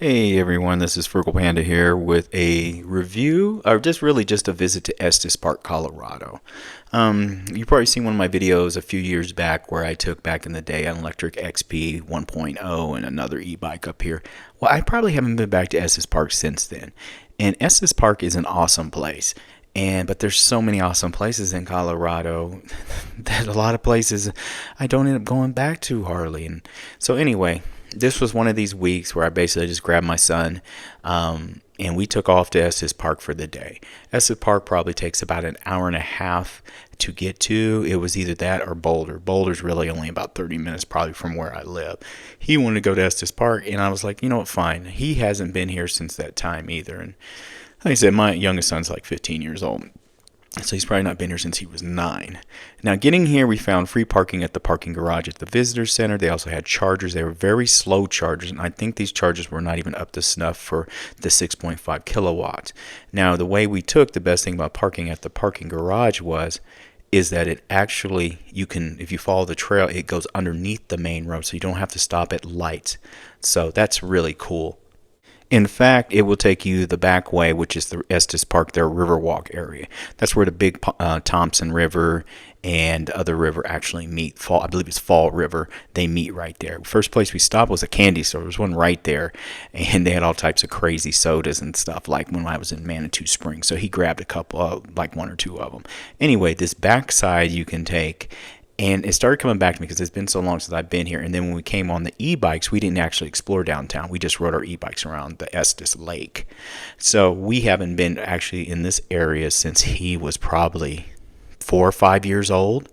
Hey everyone, this is Frugal Panda here with a review, or just a visit to Estes Park, Colorado. You've probably seen one of my videos a few years back where I took back in the day an electric XP 1.0 and another e-bike up here. Well, I probably haven't been back to Estes Park since then. And Estes Park is an awesome place. But there's so many awesome places in Colorado that a lot of places I don't end up going back to hardly. And so anyway, this was one of these weeks where I basically just grabbed my son, and we took off to Estes Park for the day. Estes Park probably takes about an hour and a half to get to. It was either that or Boulder. Boulder's really only about 30 minutes probably from where I live. He wanted to go to Estes Park, and I was like, you know what, fine. He hasn't been here since that time either. And like I said, my youngest son's like 15 years old. So he's probably not been here since he was 9. Now, getting here, we found free parking at the parking garage at the visitor center. They also had chargers. They were very slow chargers, and I think these chargers were not even up to snuff for the 6.5 kilowatts. Now, the way we took, the best thing about parking at the parking garage is that it actually, you can, if you follow the trail, it goes underneath the main road, so you don't have to stop at lights. So that's really cool. In fact, it will take you the back way, which is the Estes Park, their Riverwalk area. That's where the big Thompson River and other river actually meet. I believe it's Fall River. They meet right there. First place we stopped was a candy store. There was one right there, and they had all types of crazy sodas and stuff, like when I was in Manitou Springs. So he grabbed a couple of, like one or two of them. Anyway, this backside you can take. And it started coming back to me because it's been so long since I've been here. And then when we came on the e-bikes, we didn't actually explore downtown. We just rode our e-bikes around the Estes Lake. So we haven't been actually in this area since he was probably 4 or 5 years old.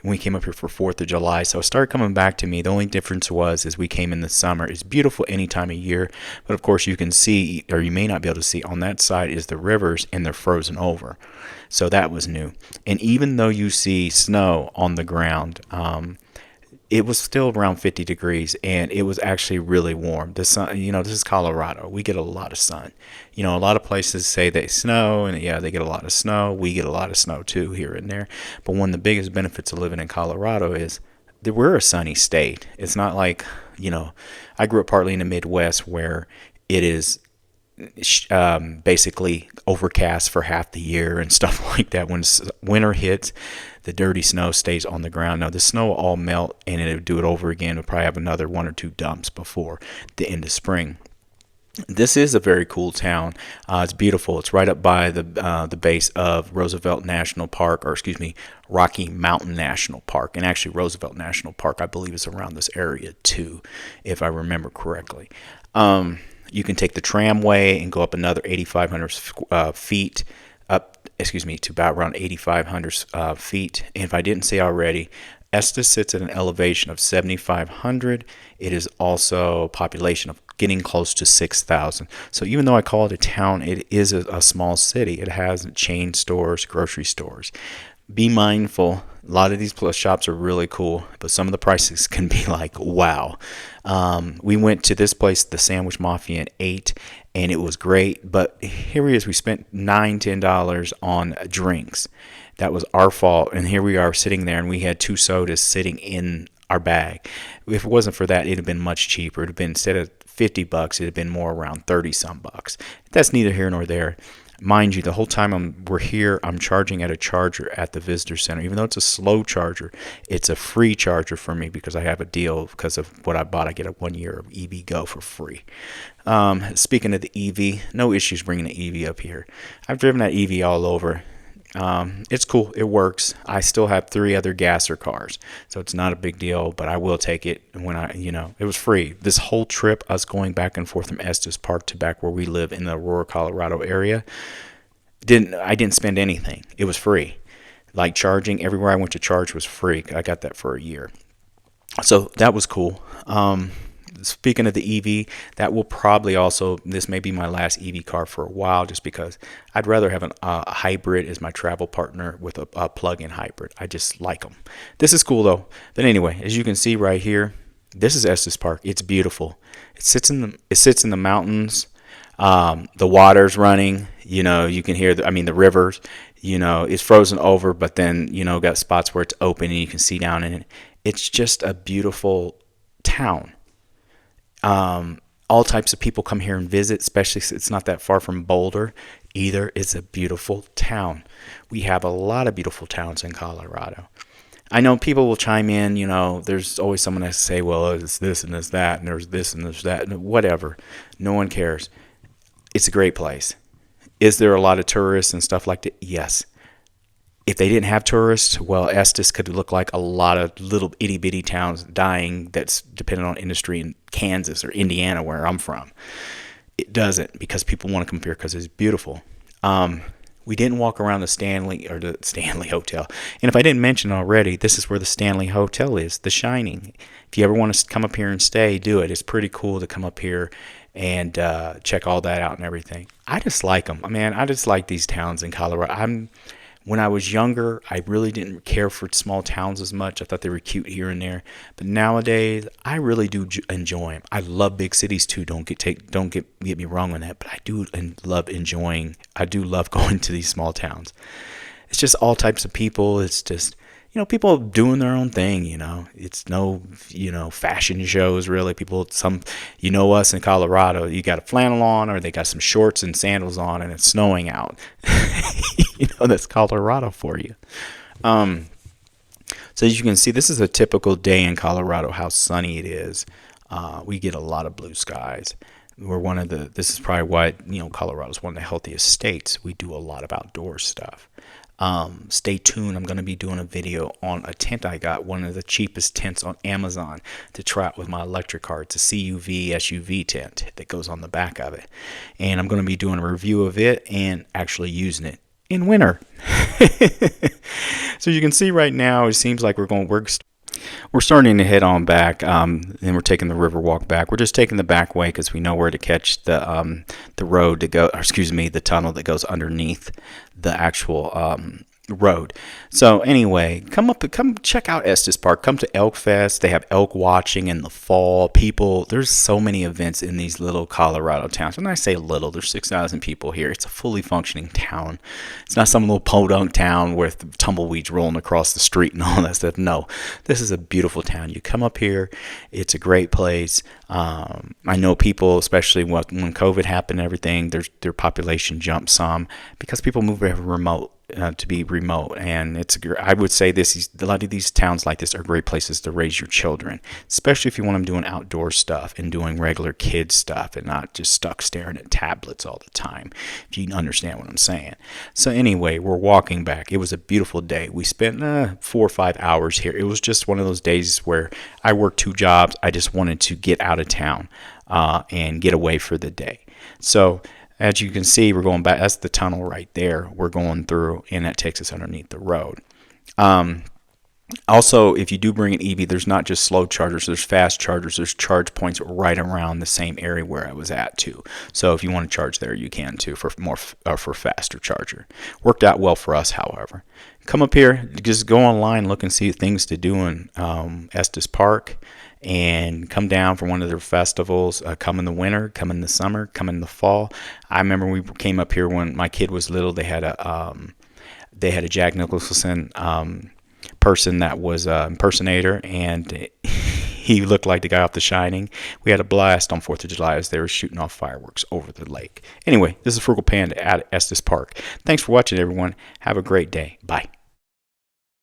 And we came up here for 4th of July. So it started coming back to me. The only difference was is we came in the summer. It's beautiful any time of year. But of course you can see, or you may not be able to see, on that side is the rivers, and they're frozen over. So that was new. And even though you see snow on the ground, it was still around 50 degrees, and it was actually really warm. The sun, this is Colorado. We get a lot of sun. A lot of places say they snow, and yeah, they get a lot of snow. We get a lot of snow too here and there. But one of the biggest benefits of living in Colorado is that we're a sunny state. It's not like, I grew up partly in the Midwest where it is basically overcast for half the year and stuff like that. When winter hits, the dirty snow stays on the ground. Now the snow will all melt, and it'll do it over again. We'll probably have another 1 or 2 dumps before the end of spring. This is a very cool town. It's beautiful. It's right up by the base of Roosevelt National Park, or excuse me, Rocky Mountain National Park. And actually, Roosevelt National Park, I believe, is around this area too, if I remember correctly. You can take the tramway and go up another 8,500 feet to about around 8,500 feet. And if I didn't say already, Estes sits at an elevation of 7,500. It is also a population of getting close to 6,000. So even though I call it a town, it is a small city. It has chain stores, grocery stores. Be mindful. A lot of these shops are really cool, but some of the prices can be like, wow. We went to this place, the Sandwich Mafia, and ate, and it was great. But here it is. We spent $9-10 on drinks. That was our fault. And here we are sitting there, and we had 2 sodas sitting in our bag. If it wasn't for that, it'd have been much cheaper. It'd have been, instead of $50, it'd have been more around 30 some bucks. That's neither here nor there. Mind you, the whole time we're here, I'm charging at a charger at the visitor center. Even though it's a slow charger, it's a free charger for me because I have a deal because of what I bought. I get a 1 year of EV Go for free. Speaking of the EV, no issues bringing the EV up here. I've driven that EV all over. It's cool. It works. I still have 3 other gasser cars, so it's not a big deal, but I will take it when it was free. This whole trip, us going back and forth from Estes Park to back where we live in the Aurora, Colorado area, I didn't spend anything. It was free. Like charging, everywhere I went to charge was free. I got that for a year. So that was cool. Speaking of the EV, that will probably also, this may be my last EV car for a while, just because I'd rather have a hybrid as my travel partner with a plug-in hybrid. I just like them. This is cool though. But anyway, as you can see right here, this is Estes Park. It's beautiful. It sits in the mountains. The water's running. You can hear the rivers. It's frozen over, but then got spots where it's open and you can see down in it. It's just a beautiful town. All types of people come here and visit, especially since it's not that far from Boulder either. It's a beautiful town. We have a lot of beautiful towns in Colorado. I know people will chime in, there's always someone that say, well, it's this and it's that, and there's this and there's that, and whatever. No one cares. It's a great place. Is there a lot of tourists and stuff like that? Yes. If they didn't have tourists, well, Estes could look like a lot of little itty bitty towns dying that's dependent on industry in Kansas or Indiana, where I'm from. It doesn't, because people want to come here because it's beautiful. We didn't walk around the Stanley Hotel. And if I didn't mention already, this is where the Stanley Hotel is, The Shining. If you ever want to come up here and stay, do it. It's pretty cool to come up here and check all that out and everything. I just like them. Man, I just like these towns in Colorado. When I was younger, I really didn't care for small towns as much. I thought they were cute here and there. But nowadays, I really do enjoy them. I love big cities too. Don't get me wrong on that. But I do love enjoying. I do love going to these small towns. It's just all types of people. It's just people doing their own thing. It's no fashion shows really. People, us in Colorado, you got a flannel on, or they got some shorts and sandals on, and it's snowing out. That's Colorado for you. So as you can see, this is a typical day in Colorado, how sunny it is. We get a lot of blue skies. This is probably why, Colorado is one of the healthiest states. We do a lot of outdoor stuff. Stay tuned. I'm going to be doing a video on a tent I got, one of the cheapest tents on Amazon, to try out with my electric car. It's a CUV SUV tent that goes on the back of it. And I'm going to be doing a review of it and actually using it in winter. So you can see right now, it seems like we're starting to head on back, and we're taking the river walk back. We're just taking the back way because we know where to catch the road to go, or excuse me, the tunnel that goes underneath the actual road. So anyway, come check out Estes Park. Come to Elk Fest. They have elk watching in the fall. There's so many events in these little Colorado towns. When I say little, there's 6,000 people here. It's a fully functioning town. It's not some little podunk town with tumbleweeds rolling across the street and all that stuff. No, this is a beautiful town. You come up here, it's a great place. I know people, especially when COVID happened and everything, their population jumped some because people move very remote. To be remote, and I would say a lot of these towns like this are great places to raise your children, especially if you want them doing outdoor stuff and doing regular kid stuff and not just stuck staring at tablets all the time, if you understand what I'm saying. So anyway, we're walking back. It was a beautiful day. We spent 4 or 5 hours here. It was just one of those days where I worked 2 jobs. I just wanted to get out of town and get away for the day. So as you can see, we're going back. That's the tunnel right there. We're going through, and that takes us underneath the road. Also, if you do bring an EV, there's not just slow chargers. There's fast chargers. There's charge points right around the same area where I was at too. So if you want to charge there, you can too for faster charger. Worked out well for us, however. Come up here, just go online, look and see things to do in Estes Park. And come down for one of their festivals. Come in the winter, come in the summer, come in the fall. I remember we came up here when my kid was little. They had a Jack Nicholson person that was an impersonator, and he looked like the guy off The Shining. We had a blast on 4th of July as they were shooting off fireworks over the lake. Anyway, this is Frugal Panda at Estes Park. Thanks for watching, everyone. Have a great day. Bye.